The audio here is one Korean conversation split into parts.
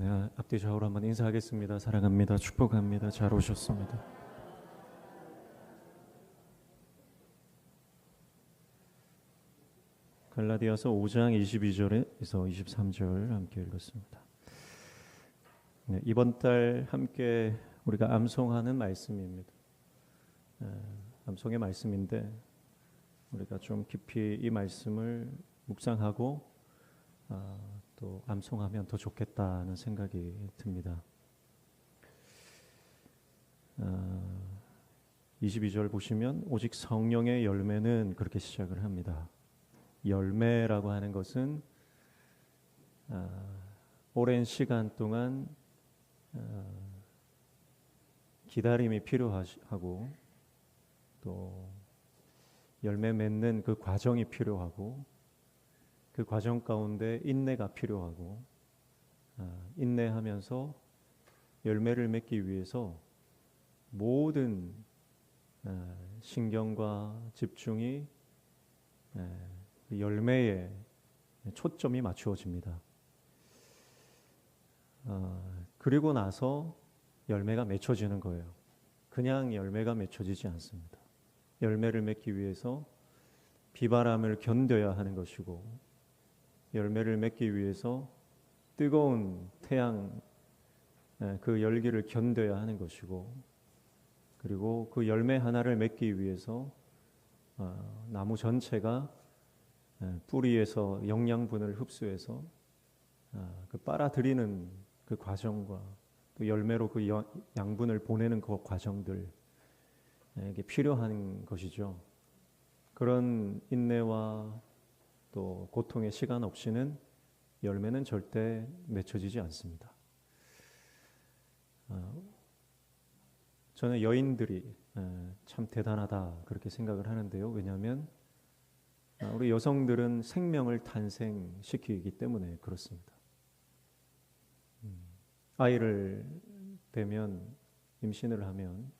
네, 앞뒤 좌우로 한번 인사하겠습니다. 사랑합니다. 축복합니다. 잘 오셨습니다. 갈라디아서 5장 22절에서 23절 함께 읽었습니다. 네, 이번 달 함께 우리가 암송하는 말씀입니다. 암송의 말씀인데 우리가 좀 깊이 이 말씀을 묵상하고 또 암송하면 더 좋겠다는 생각이 듭니다. 22절 보시면 오직 성령의 열매는 그렇게 시작을 합니다. 열매라고 하는 것은 오랜 시간 동안 기다림이 필요하고 또 열매 맺는 그 과정이 필요하고 그 과정 가운데 인내가 필요하고 인내하면서 열매를 맺기 위해서 모든 신경과 집중이 열매에 초점이 맞추어집니다. 그리고 나서 열매가 맺혀지는 거예요. 그냥 열매가 맺혀지지 않습니다. 열매를 맺기 위해서 비바람을 견뎌야 하는 것이고 열매를 맺기 위해서 뜨거운 태양 그 열기를 견뎌야 하는 것이고 그리고 그 열매 하나를 맺기 위해서 나무 전체가 뿌리에서 영양분을 흡수해서 그 빨아들이는 그 과정과 또 열매로 그 양분을 보내는 그 과정들 이게 필요한 것이죠. 그런 인내와 또 고통의 시간 없이는 열매는 절대 맺혀지지 않습니다. 저는 여인들이 참 대단하다 그렇게 생각을 하는데요. 왜냐하면 우리 여성들은 생명을 탄생시키기 때문에 그렇습니다. 아이를 뵈면 임신을 하면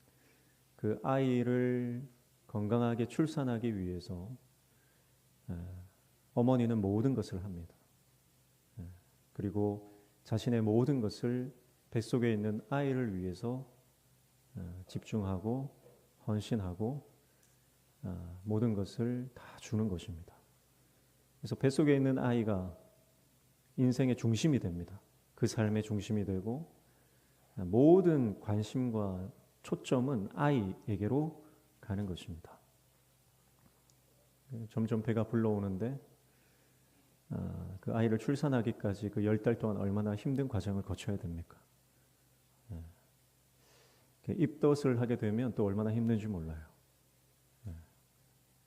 그 아이를 건강하게 출산하기 위해서 어머니는 모든 것을 합니다. 그리고 자신의 모든 것을 뱃속에 있는 아이를 위해서 집중하고 헌신하고 모든 것을 다 주는 것입니다. 그래서 뱃속에 있는 아이가 인생의 중심이 됩니다. 그 삶의 중심이 되고 모든 관심과 초점은 아이에게로 가는 것입니다. 점점 배가 불러오는데 그 아이를 출산하기까지 그 10달 동안 얼마나 힘든 과정을 거쳐야 됩니까? 입덧을 하게 되면 또 얼마나 힘든지 몰라요.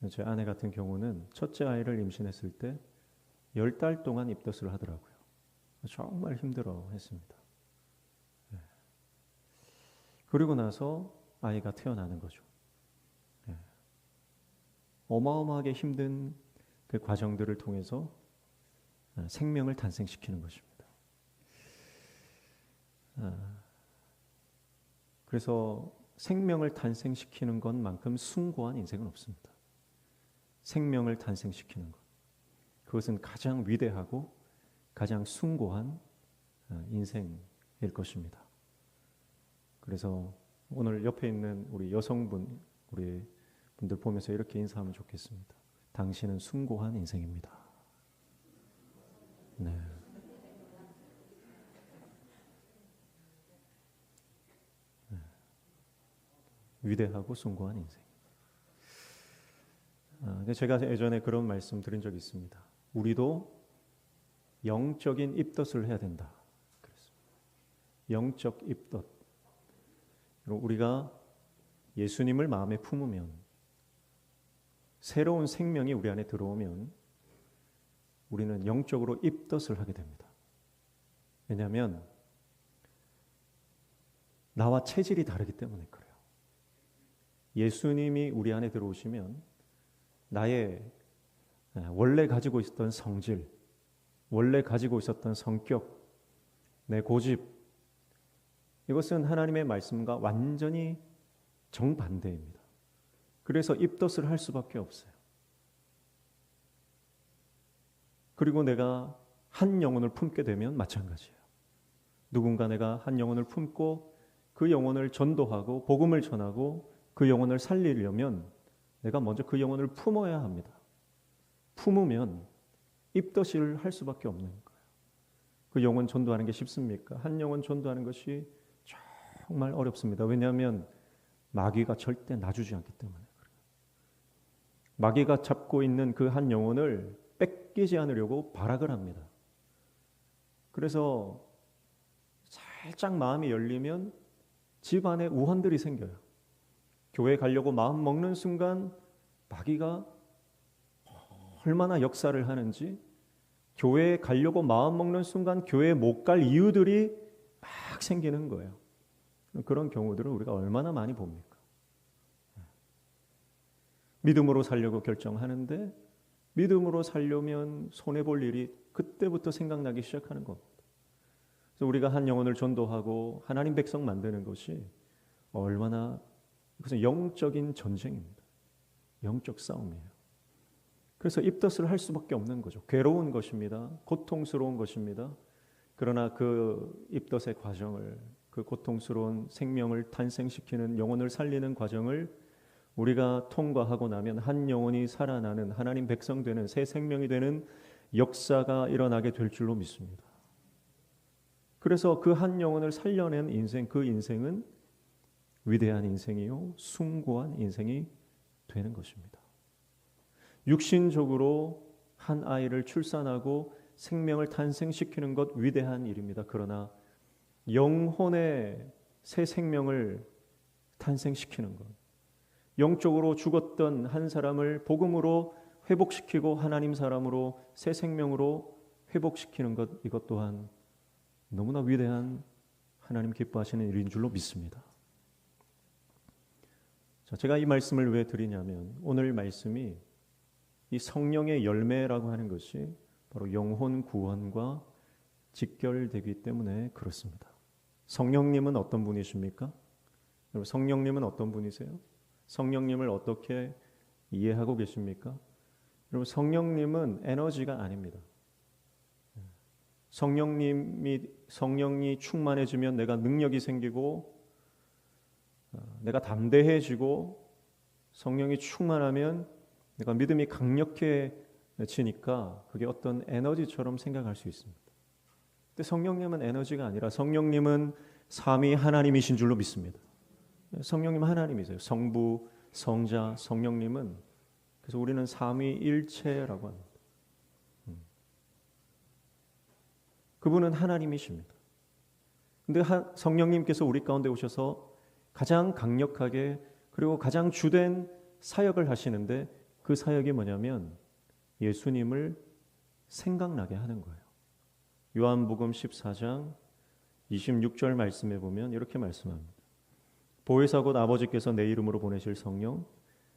제 아내 같은 경우는 첫째 아이를 임신했을 때 10달 동안 입덧을 하더라고요. 정말 힘들어 했습니다. 그리고 나서 아이가 태어나는 거죠. 어마어마하게 힘든 그 과정들을 통해서 생명을 탄생시키는 것입니다. 그래서 생명을 탄생시키는 것만큼 숭고한 인생은 없습니다. 생명을 탄생시키는 것. 그것은 가장 위대하고 가장 숭고한 인생일 것입니다. 그래서 오늘 옆에 있는 우리 여성분, 우리 분들 보면서 이렇게 인사하면 좋겠습니다. 당신은 숭고한 인생입니다. 네. 위대하고 숭고한 인생. 제가 예전에 그런 말씀 드린 적이 있습니다. 우리도 영적인 입덧을 해야 된다. 그랬습니다. 영적 입덧. 우리가 예수님을 마음에 품으면 새로운 생명이 우리 안에 들어오면 우리는 영적으로 입덧을 하게 됩니다. 왜냐하면 나와 체질이 다르기 때문에 그래요. 예수님이 우리 안에 들어오시면 나의 원래 가지고 있었던 성질, 원래 가지고 있었던 성격, 내 고집, 이것은 하나님의 말씀과 완전히 정반대입니다. 그래서 입덧을 할 수밖에 없어요. 그리고 내가 한 영혼을 품게 되면 마찬가지예요. 누군가 내가 한 영혼을 품고 그 영혼을 전도하고 복음을 전하고 그 영혼을 살리려면 내가 먼저 그 영혼을 품어야 합니다. 품으면 입덧을 할 수밖에 없는 거예요. 그 영혼 전도하는 게 쉽습니까? 한 영혼 전도하는 것이 정말 어렵습니다. 왜냐하면 마귀가 절대 놔주지 않기 때문에 그래요. 마귀가 잡고 있는 그 한 영혼을 뺏기지 않으려고 발악을 합니다. 그래서 살짝 마음이 열리면 집안에 우환들이 생겨요. 교회 가려고 마음 먹는 순간 마귀가 얼마나 역사를 하는지, 교회에 가려고 마음 먹는 순간 교회에 못 갈 이유들이 막 생기는 거예요. 그런 경우들을 우리가 얼마나 많이 봅니까? 믿음으로 살려고 결정하는데 믿음으로 살려면 손해볼 일이 그때부터 생각나기 시작하는 겁니다. 그래서 우리가 한 영혼을 전도하고 하나님 백성 만드는 것이 얼마나 그것은 영적인 전쟁입니다. 영적 싸움이에요. 그래서 입덧을 할 수밖에 없는 거죠. 괴로운 것입니다. 고통스러운 것입니다. 그러나 그 입덧의 과정을, 그 고통스러운 생명을 탄생시키는 영혼을 살리는 과정을 우리가 통과하고 나면 한 영혼이 살아나는 하나님 백성 되는 새 생명이 되는 역사가 일어나게 될 줄로 믿습니다. 그래서 그 한 영혼을 살려낸 인생, 그 인생은 위대한 인생이요 숭고한 인생이 되는 것입니다. 육신적으로 한 아이를 출산하고 생명을 탄생시키는 것 위대한 일입니다. 그러나 영혼의 새 생명을 탄생시키는 것, 영적으로 죽었던 한 사람을 복음으로 회복시키고 하나님 사람으로 새 생명으로 회복시키는 것, 이것 또한 너무나 위대한 하나님 기뻐하시는 일인 줄로 믿습니다. 자, 제가 이 말씀을 왜 드리냐면 오늘 말씀이 이 성령의 열매라고 하는 것이 바로 영혼 구원과 직결되기 때문에 그렇습니다. 성령님은 어떤 분이십니까? 여러분, 성령님은 어떤 분이세요? 성령님을 어떻게 이해하고 계십니까? 여러분, 성령님은 에너지가 아닙니다. 성령이 충만해지면 내가 능력이 생기고 내가 담대해지고 성령이 충만하면 내가 믿음이 강력해지니까 그게 어떤 에너지처럼 생각할 수 있습니다. 근데 성령님은 에너지가 아니라 성령님은 삼위 하나님이신 줄로 믿습니다. 성령님은 하나님이세요. 성부, 성자, 성령님은, 그래서 우리는 삼위일체라고 합니다. 그분은 하나님이십니다. 근데 성령님께서 우리 가운데 오셔서 가장 강력하게 그리고 가장 주된 사역을 하시는데 그 사역이 뭐냐면 예수님을 생각나게 하는 거예요. 요한복음 14장 26절 말씀에 보면 이렇게 말씀합니다. 보혜사 곧 아버지께서 내 이름으로 보내실 성령,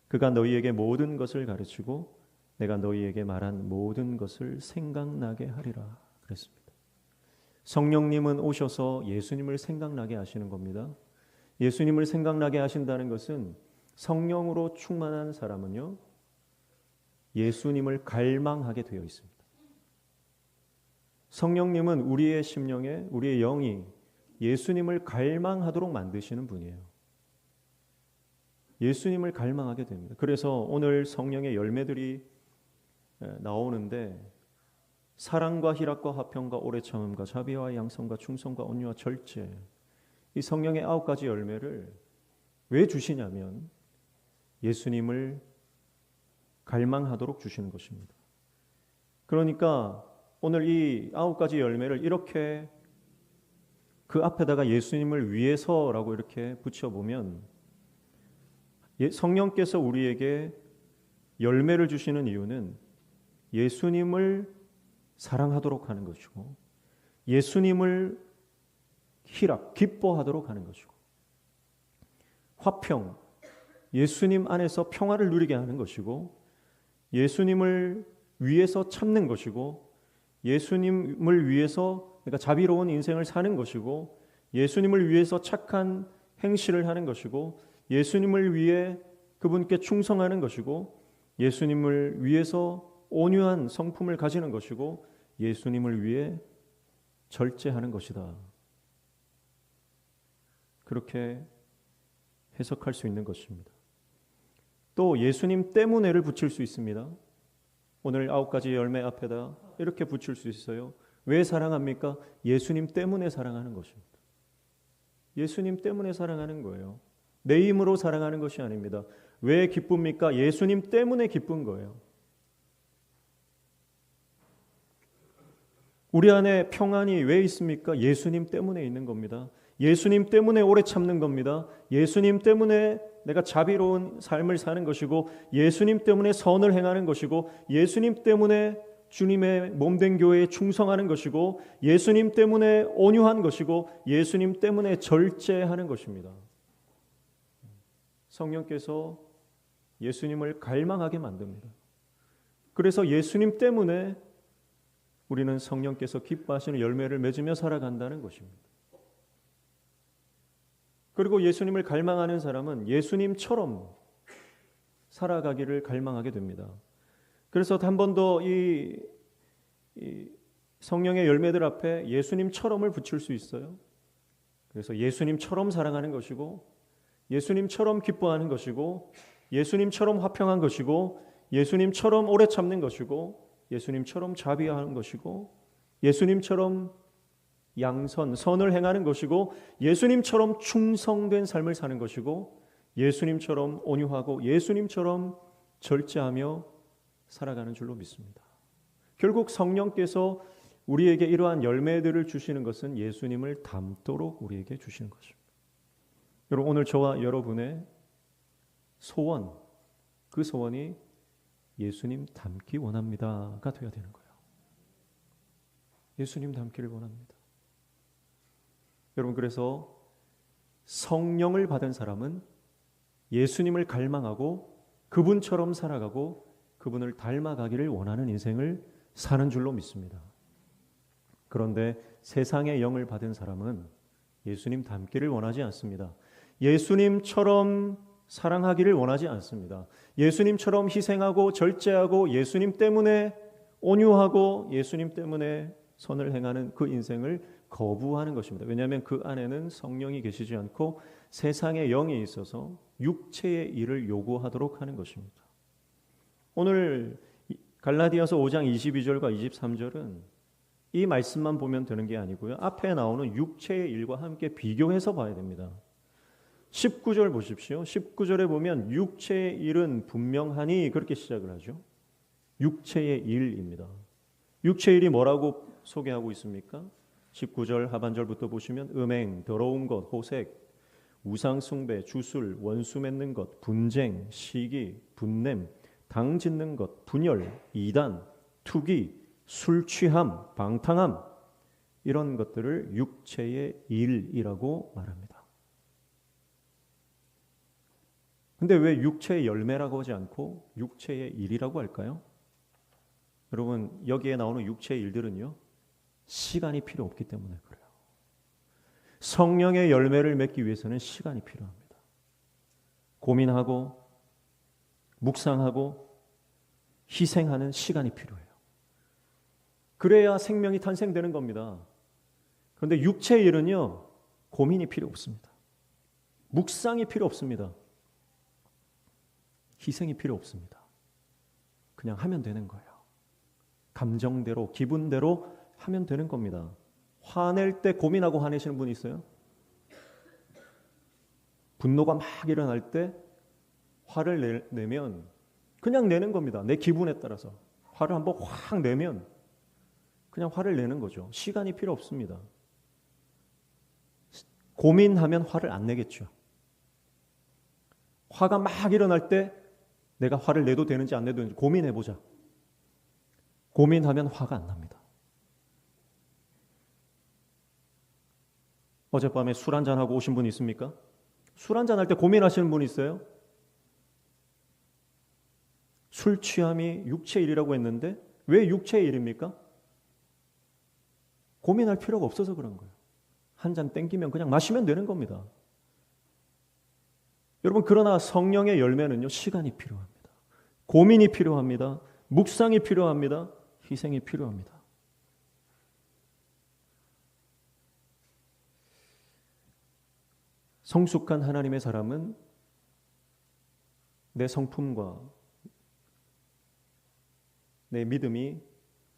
그가 너희에게 모든 것을 가르치고 내가 너희에게 말한 모든 것을 생각나게 하리라 그랬습니다. 성령님은 오셔서 예수님을 생각나게 하시는 겁니다. 예수님을 생각나게 하신다는 것은 성령으로 충만한 사람은요, 예수님을 갈망하게 되어 있습니다. 성령님은 우리의 심령에, 우리의 영이 예수님을 갈망하도록 만드시는 분이에요. 예수님을 갈망하게 됩니다. 그래서 오늘 성령의 열매들이 나오는데 사랑과 희락과 화평과 오래 참음과 자비와 양성과 충성과 온유와 절제, 이 성령의 9가지 열매를 왜 주시냐면 예수님을 갈망하도록 주시는 것입니다. 그러니까 오늘 이 9가지 열매를 이렇게 그 앞에다가 예수님을 위해서라고 이렇게 붙여보면 성령께서 우리에게 열매를 주시는 이유는 예수님을 사랑하도록 하는 것이고 예수님을 희락, 기뻐하도록 하는 것이고 화평, 예수님 안에서 평화를 누리게 하는 것이고 예수님을 위해서 참는 것이고 예수님을 위해서 내가 자비로운 인생을 사는 것이고 예수님을 위해서 착한 행실을 하는 것이고 예수님을 위해 그분께 충성하는 것이고 예수님을 위해서 온유한 성품을 가지는 것이고 예수님을 위해 절제하는 것이다. 그렇게 해석할 수 있는 것입니다. 또 예수님 때문에를 붙일 수 있습니다. 오늘 9가지 열매 앞에다 이렇게 붙일 수 있어요. 왜 사랑합니까? 예수님 때문에 사랑하는 것입니다. 예수님 때문에 사랑하는 거예요. 내 힘으로 사랑하는 것이 아닙니다. 왜 기쁩니까? 예수님 때문에 기쁜 거예요. 우리 안에 평안이 왜 있습니까? 예수님 때문에 있는 겁니다. 예수님 때문에 오래 참는 겁니다. 예수님 때문에 내가 자비로운 삶을 사는 것이고, 예수님 때문에 선을 행하는 것이고, 예수님 때문에 주님의 몸된 교회에 충성하는 것이고, 예수님 때문에 온유한 것이고, 예수님 때문에 절제하는 것입니다. 성령께서 예수님을 갈망하게 만듭니다. 그래서 예수님 때문에 우리는 성령께서 기뻐하시는 열매를 맺으며 살아간다는 것입니다. 그리고 예수님을 갈망하는 사람은 예수님처럼 살아가기를 갈망하게 됩니다. 그래서 한 번 더 이 성령의 열매들 앞에 예수님처럼을 붙일 수 있어요. 그래서 예수님처럼 사랑하는 것이고, 예수님처럼 기뻐하는 것이고, 예수님처럼 화평한 것이고, 예수님처럼 오래 참는 것이고, 예수님처럼 자비하는 것이고, 예수님처럼 양선, 선을 행하는 것이고, 예수님처럼 충성된 삶을 사는 것이고, 예수님처럼 온유하고 예수님처럼 절제하며 살아가는 줄로 믿습니다. 결국 성령께서 우리에게 이러한 열매들을 주시는 것은 예수님을 닮도록 우리에게 주시는 것입니다. 여러분, 오늘 저와 여러분의 소원, 그 소원이 예수님 닮기 원합니다가 되어야 되는 거예요. 예수님 닮기를 원합니다. 여러분, 그래서 성령을 받은 사람은 예수님을 갈망하고 그분처럼 살아가고 그분을 닮아가기를 원하는 인생을 사는 줄로 믿습니다. 그런데 세상의 영을 받은 사람은 예수님 닮기를 원하지 않습니다. 예수님처럼 사랑하기를 원하지 않습니다. 예수님처럼 희생하고 절제하고 예수님 때문에 온유하고 예수님 때문에 선을 행하는 그 인생을 거부하는 것입니다. 왜냐하면 그 안에는 성령이 계시지 않고 세상의 영이 있어서 육체의 일을 요구하도록 하는 것입니다. 오늘 갈라디아서 5장 22절과 23절은 이 말씀만 보면 되는 게 아니고요. 앞에 나오는 육체의 일과 함께 비교해서 봐야 됩니다. 19절 보십시오. 19절에 보면 육체의 일은 분명하니 그렇게 시작을 하죠. 육체의 일입니다. 육체의 일이 뭐라고 소개하고 있습니까? 19절 하반절부터 보시면 음행, 더러운 것, 호색, 우상 숭배, 주술, 원수 맺는 것, 분쟁, 시기, 분냄, 당 짓는 것, 분열, 이단, 투기, 술 취함, 방탕함, 이런 것들을 육체의 일이라고 말합니다. 근데 왜 육체의 열매라고 하지 않고 육체의 일이라고 할까요? 여러분, 여기에 나오는 육체의 일들은요, 시간이 필요 없기 때문에 그래요. 성령의 열매를 맺기 위해서는 시간이 필요합니다. 고민하고 묵상하고 희생하는 시간이 필요해요. 그래야 생명이 탄생되는 겁니다. 그런데 육체의 일은요, 고민이 필요 없습니다. 묵상이 필요 없습니다. 희생이 필요 없습니다. 그냥 하면 되는 거예요. 감정대로, 기분대로 하면 되는 겁니다. 화낼 때 고민하고 화내시는 분이 있어요? 분노가 막 일어날 때 화를 내면 그냥 내는 겁니다. 내 기분에 따라서. 화를 한번 확 내면 그냥 화를 내는 거죠. 시간이 필요 없습니다. 고민하면 화를 안 내겠죠. 화가 막 일어날 때 내가 화를 내도 되는지 안 내도 되는지 고민해보자. 고민하면 화가 안 납니다. 어젯밤에 술 한잔하고 오신 분 있습니까? 술 한잔할 때 고민하시는 분 있어요? 술 취함이 육체의 일이라고 했는데 왜 육체의 일입니까? 고민할 필요가 없어서 그런 거예요. 한 잔 땡기면 그냥 마시면 되는 겁니다. 여러분, 그러나 성령의 열매는요, 시간이 필요합니다. 고민이 필요합니다. 묵상이 필요합니다. 희생이 필요합니다. 성숙한 하나님의 사람은 내 성품과 내 믿음이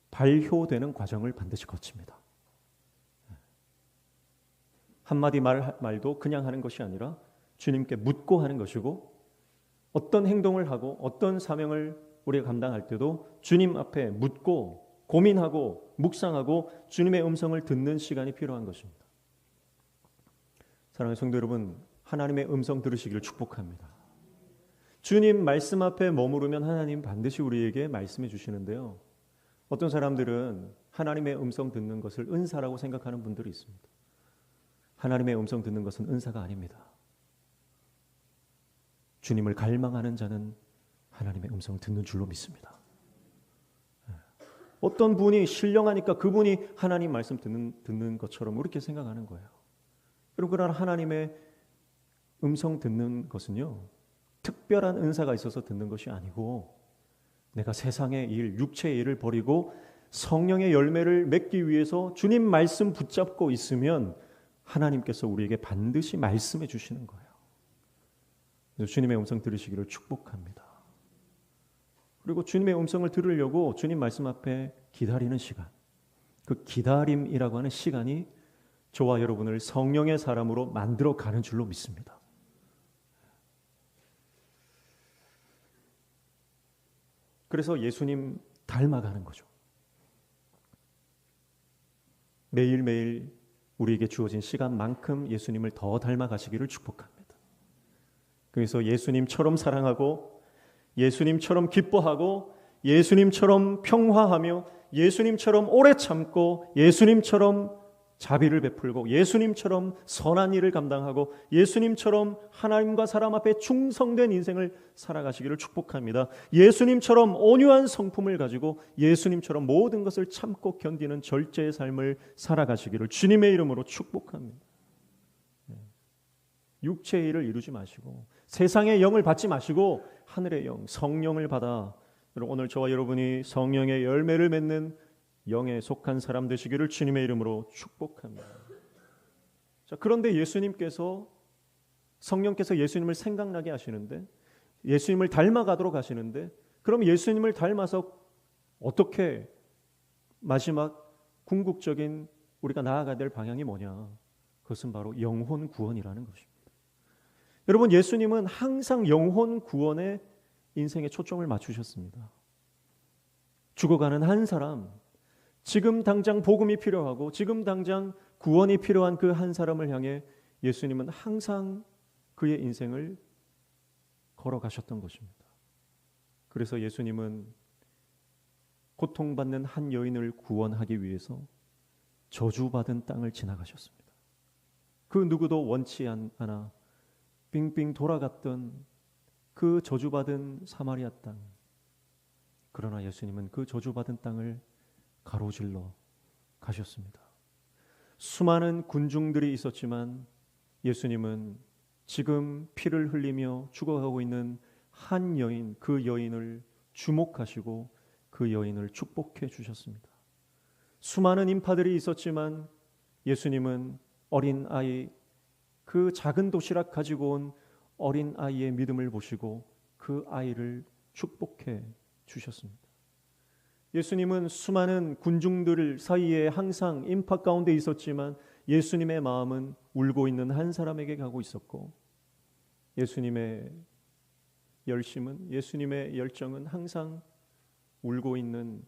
발효되는 과정을 반드시 거칩니다. 한마디 말도 그냥 하는 것이 아니라 주님께 묻고 하는 것이고, 어떤 행동을 하고 어떤 사명을 우리가 감당할 때도 주님 앞에 묻고 고민하고 묵상하고 주님의 음성을 듣는 시간이 필요한 것입니다. 사랑하는 성도 여러분, 하나님의 음성 들으시기를 축복합니다. 주님 말씀 앞에 머무르면 하나님 반드시 우리에게 말씀해 주시는데요. 어떤 사람들은 하나님의 음성 듣는 것을 은사라고 생각하는 분들이 있습니다. 하나님의 음성 듣는 것은 은사가 아닙니다. 주님을 갈망하는 자는 하나님의 음성을 듣는 줄로 믿습니다. 어떤 분이 신령하니까 그분이 하나님 말씀 듣는 것처럼 그렇게 생각하는 거예요. 여러분, 그러나 하나님의 음성 듣는 것은요, 특별한 은사가 있어서 듣는 것이 아니고, 내가 세상의 일, 육체의 일을 버리고 성령의 열매를 맺기 위해서 주님 말씀 붙잡고 있으면 하나님께서 우리에게 반드시 말씀해 주시는 거예요. 주님의 음성 들으시기를 축복합니다. 그리고 주님의 음성을 들으려고 주님 말씀 앞에 기다리는 시간, 그 기다림이라고 하는 시간이 저와 여러분을 성령의 사람으로 만들어 가는 줄로 믿습니다. 그래서 예수님 닮아가는 거죠. 매일매일 우리에게 주어진 시간만큼 예수님을 더 닮아가시기를 축복합니다. 그래서 예수님처럼 사랑하고 예수님처럼 기뻐하고 예수님처럼 평화하며 예수님처럼 오래 참고 예수님처럼 자비를 베풀고 예수님처럼 선한 일을 감당하고 예수님처럼 하나님과 사람 앞에 충성된 인생을 살아가시기를 축복합니다. 예수님처럼 온유한 성품을 가지고 예수님처럼 모든 것을 참고 견디는 절제의 삶을 살아가시기를 주님의 이름으로 축복합니다. 육체의 일을 이루지 마시고 세상의 영을 받지 마시고 하늘의 영, 성령을 받아 오늘 저와 여러분이 성령의 열매를 맺는 영에 속한 사람 되시기를 주님의 이름으로 축복합니다. 자, 그런데 성령께서 예수님을 생각나게 하시는데, 예수님을 닮아가도록 하시는데, 그럼 예수님을 닮아서 어떻게 마지막 궁극적인 우리가 나아가야 될 방향이 뭐냐? 그것은 바로 영혼 구원이라는 것입니다. 여러분, 예수님은 항상 영혼 구원에 인생에 초점을 맞추셨습니다. 죽어가는 한 사람, 지금 당장 복음이 필요하고 지금 당장 구원이 필요한 그 한 사람을 향해 예수님은 항상 그의 인생을 걸어가셨던 것입니다. 그래서 예수님은 고통받는 한 여인을 구원하기 위해서 저주받은 땅을 지나가셨습니다. 그 누구도 원치 않아 빙빙 돌아갔던 그 저주받은 사마리아 땅. 그러나 예수님은 그 저주받은 땅을 가로질러 가셨습니다. 수많은 군중들이 있었지만 예수님은 지금 피를 흘리며 죽어가고 있는 한 여인, 그 여인을 주목하시고 그 여인을 축복해 주셨습니다. 수많은 인파들이 있었지만 예수님은 어린 아이, 그 작은 도시락 가지고 온 어린 아이의 믿음을 보시고 그 아이를 축복해 주셨습니다. 예수님은 수많은 군중들 사이에 항상 인파 가운데 있었지만 예수님의 마음은 울고 있는 한 사람에게 가고 있었고, 예수님의 열심은, 예수님의 열정은 항상 울고 있는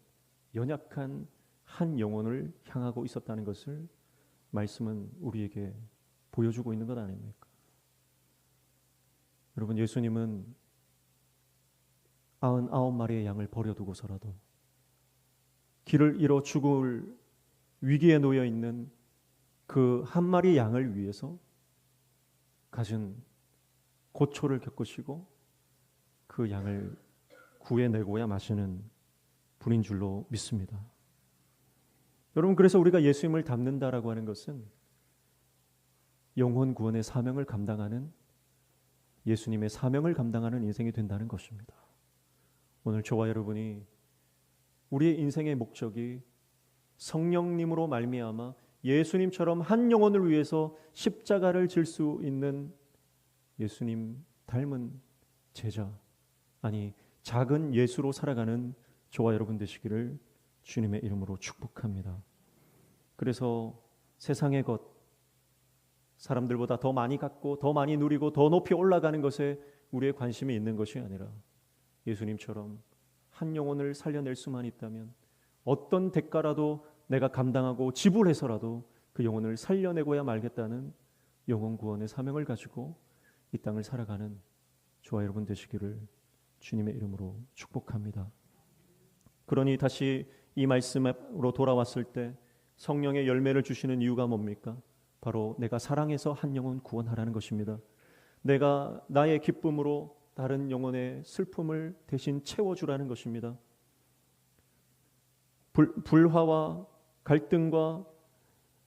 연약한 한 영혼을 향하고 있었다는 것을 말씀은 우리에게 보여주고 있는 것 아닙니까? 여러분, 예수님은 99마리의 양을 버려두고서라도 길을 잃어 죽을 위기에 놓여 있는 그 한 마리 양을 위해서 가진 고초를 겪으시고 그 양을 구해내고야 마시는 분인 줄로 믿습니다. 여러분, 그래서 우리가 예수님을 닮는다라고 하는 것은 영혼 구원의 사명을 감당하는, 예수님의 사명을 감당하는 인생이 된다는 것입니다. 오늘 저와 여러분이 우리의 인생의 목적이 성령님으로 말미암아 예수님처럼 한 영혼을 위해서 십자가를 질 수 있는 예수님 닮은 제자, 아니 작은 예수로 살아가는 저와 여러분 되시기를 주님의 이름으로 축복합니다. 그래서 세상의 것, 사람들보다 더 많이 갖고 더 많이 누리고 더 높이 올라가는 것에 우리의 관심이 있는 것이 아니라 예수님처럼 한 영혼을 살려낼 수만 있다면 어떤 대가라도 내가 감당하고 지불해서라도 그 영혼을 살려내고야 말겠다는 영혼 구원의 사명을 가지고 이 땅을 살아가는 저와 여러분 되시기를 주님의 이름으로 축복합니다. 그러니 다시 이 말씀으로 돌아왔을 때 성령의 열매를 주시는 이유가 뭡니까? 바로 내가 사랑해서 한 영혼 구원하라는 것입니다. 내가 나의 기쁨으로 다른 영혼의 슬픔을 대신 채워주라는 것입니다. 불화와 갈등과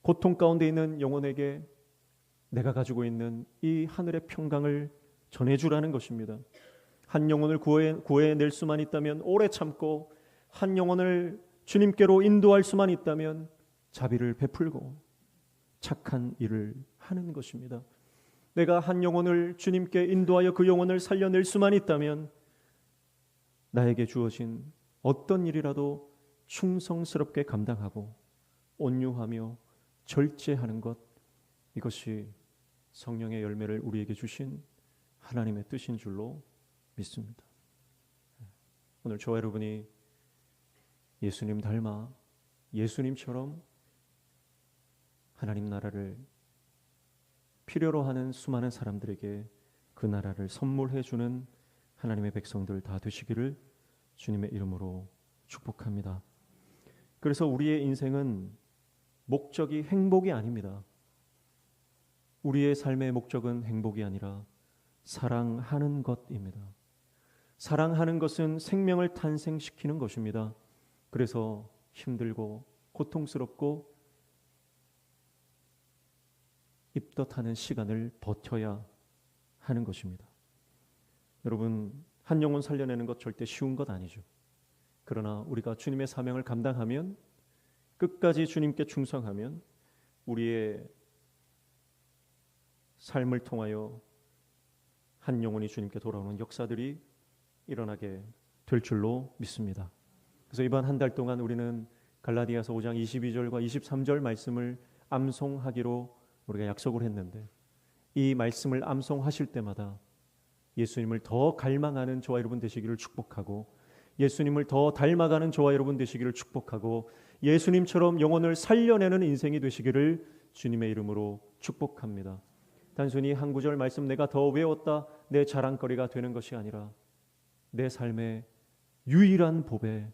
고통 가운데 있는 영혼에게 내가 가지고 있는 이 하늘의 평강을 전해주라는 것입니다. 한 영혼을 구해낼 수만 있다면 오래 참고, 한 영혼을 주님께로 인도할 수만 있다면 자비를 베풀고 착한 일을 하는 것입니다. 내가 한 영혼을 주님께 인도하여 그 영혼을 살려낼 수만 있다면 나에게 주어진 어떤 일이라도 충성스럽게 감당하고 온유하며 절제하는 것, 이것이 성령의 열매를 우리에게 주신 하나님의 뜻인 줄로 믿습니다. 오늘 저와 여러분이 예수님 닮아 예수님처럼 하나님 나라를 필요로 하는 수많은 사람들에게 그 나라를 선물해 주는 하나님의 백성들 다 되시기를 주님의 이름으로 축복합니다. 그래서 우리의 인생은 목적이 행복이 아닙니다. 우리의 삶의 목적은 행복이 아니라 사랑하는 것입니다. 사랑하는 것은 생명을 탄생시키는 것입니다. 그래서 힘들고 고통스럽고 입덧하는 시간을 버텨야 하는 것입니다. 여러분, 한 영혼 살려내는 것 절대 쉬운 것 아니죠. 그러나 우리가 주님의 사명을 감당하면, 끝까지 주님께 충성하면 우리의 삶을 통하여 한 영혼이 주님께 돌아오는 역사들이 일어나게 될 줄로 믿습니다. 그래서 이번 한 달 동안 우리는 갈라디아서 5장 22절과 23절 말씀을 암송하기로 우리가 약속을 했는데, 이 말씀을 암송하실 때마다 예수님을 더 갈망하는 저와 여러분 되시기를 축복하고, 예수님을 더 닮아가는 저와 여러분 되시기를 축복하고, 예수님처럼 영혼을 살려내는 인생이 되시기를 주님의 이름으로 축복합니다. 단순히 한 구절 말씀 내가 더 외웠다, 내 자랑거리가 되는 것이 아니라 내 삶의 유일한 보배,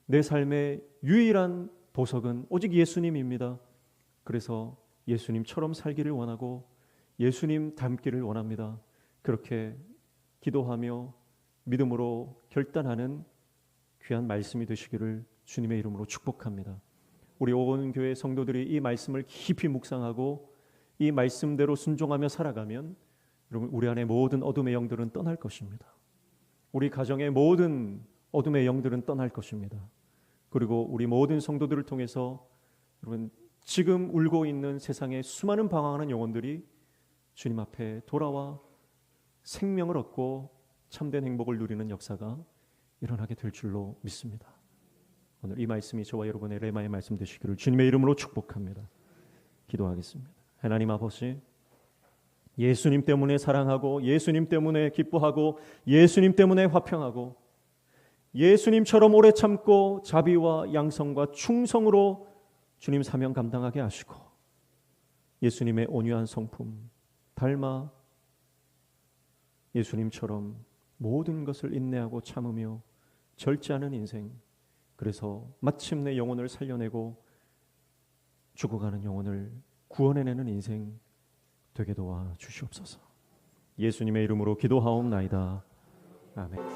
내 삶의 유일한 보석은 오직 예수님입니다. 그래서 예수님처럼 살기를 원하고 예수님 닮기를 원합니다. 그렇게 기도하며 믿음으로 결단하는 귀한 말씀이 되시기를 주님의 이름으로 축복합니다. 우리 온 교회 성도들이 이 말씀을 깊이 묵상하고 이 말씀대로 순종하며 살아가면 여러분, 우리 안에 모든 어둠의 영들은 떠날 것입니다. 우리 가정의 모든 어둠의 영들은 떠날 것입니다. 그리고 우리 모든 성도들을 통해서 여러분, 지금 울고 있는 세상의 수많은 방황하는 영혼들이 주님 앞에 돌아와 생명을 얻고 참된 행복을 누리는 역사가 일어나게 될 줄로 믿습니다. 오늘 이 말씀이 저와 여러분의 레마의 말씀 되시기를 주님의 이름으로 축복합니다. 기도하겠습니다. 하나님 아버지, 예수님 때문에 사랑하고 예수님 때문에 기뻐하고 예수님 때문에 화평하고 예수님처럼 오래 참고 자비와 양성과 충성으로 주님 사명 감당하게 하시고 예수님의 온유한 성품 닮아 예수님처럼 모든 것을 인내하고 참으며 절제하는 인생, 그래서 마침내 영혼을 살려내고 죽어가는 영혼을 구원해내는 인생 되게 도와 주시옵소서. 예수님의 이름으로 기도하옵나이다. 아멘.